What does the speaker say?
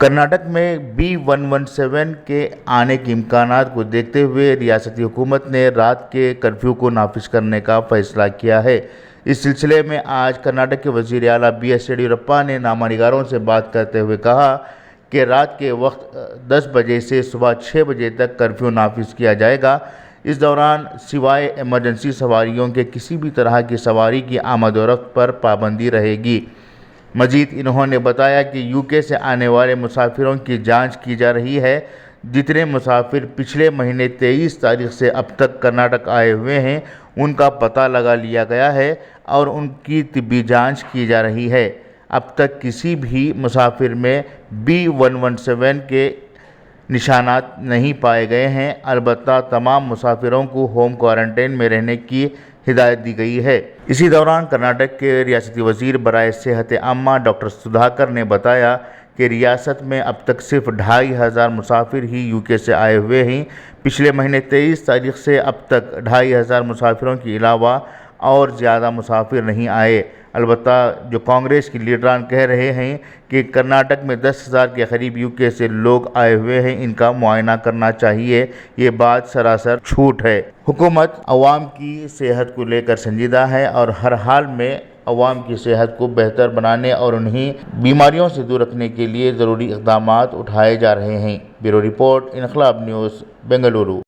کرناٹک میں B117 کے آنے کے امکانات کو دیکھتے ہوئے ریاستی حکومت نے رات کے کرفیو کو نافذ کرنے کا فیصلہ کیا ہے۔ اس سلسلے میں آج کرناٹک کے وزیر اعلیٰ B.S. یڈیورپا نے نامہ نگاروں سے بات کرتے ہوئے کہا کہ رات کے وقت 10 بجے سے صبح 6 بجے تک کرفیو نافذ کیا جائے گا۔ اس دوران سوائے ایمرجنسی سواریوں کے کسی بھی طرح کی سواری کی آمد و رفت پر پابندی رہے گی۔ مزید انہوں نے بتایا کہ UK سے آنے والے مسافروں کی جانچ کی جا رہی ہے۔ جتنے مسافر پچھلے مہینے 23 تاریخ سے اب تک کرناٹک آئے ہوئے ہیں ان کا پتہ لگا لیا گیا ہے اور ان کی طبی جانچ کی جا رہی ہے۔ اب تک کسی بھی مسافر میں B117 کے نشانات نہیں پائے گئے ہیں۔ البتہ تمام مسافروں کو ہوم کوارنٹائن میں رہنے کی ہدایت دی گئی ہے۔ اسی دوران کرناٹک کے ریاستی وزیر برائے صحت عامہ ڈاکٹر سدھاکر نے بتایا کہ ریاست میں اب تک صرف 2500 مسافر ہی UK سے آئے ہوئے ہیں۔ پچھلے مہینے 23 تاریخ سے اب تک 2500 مسافروں کے علاوہ اور زیادہ مسافر نہیں آئے۔ البتہ جو کانگریس کے لیڈران کہہ رہے ہیں کہ کرناٹک میں 10,000 کے قریب UK سے لوگ آئے ہوئے ہیں، ان کا معائنہ کرنا چاہیے، یہ بات سراسر جھوٹ ہے۔ حکومت عوام کی صحت کو لے کر سنجیدہ ہے اور ہر حال میں عوام کی صحت کو بہتر بنانے اور انہیں بیماریوں سے دور رکھنے کے لیے ضروری اقدامات اٹھائے جا رہے ہیں۔ بیورو رپورٹ، انقلاب نیوز، بنگلورو۔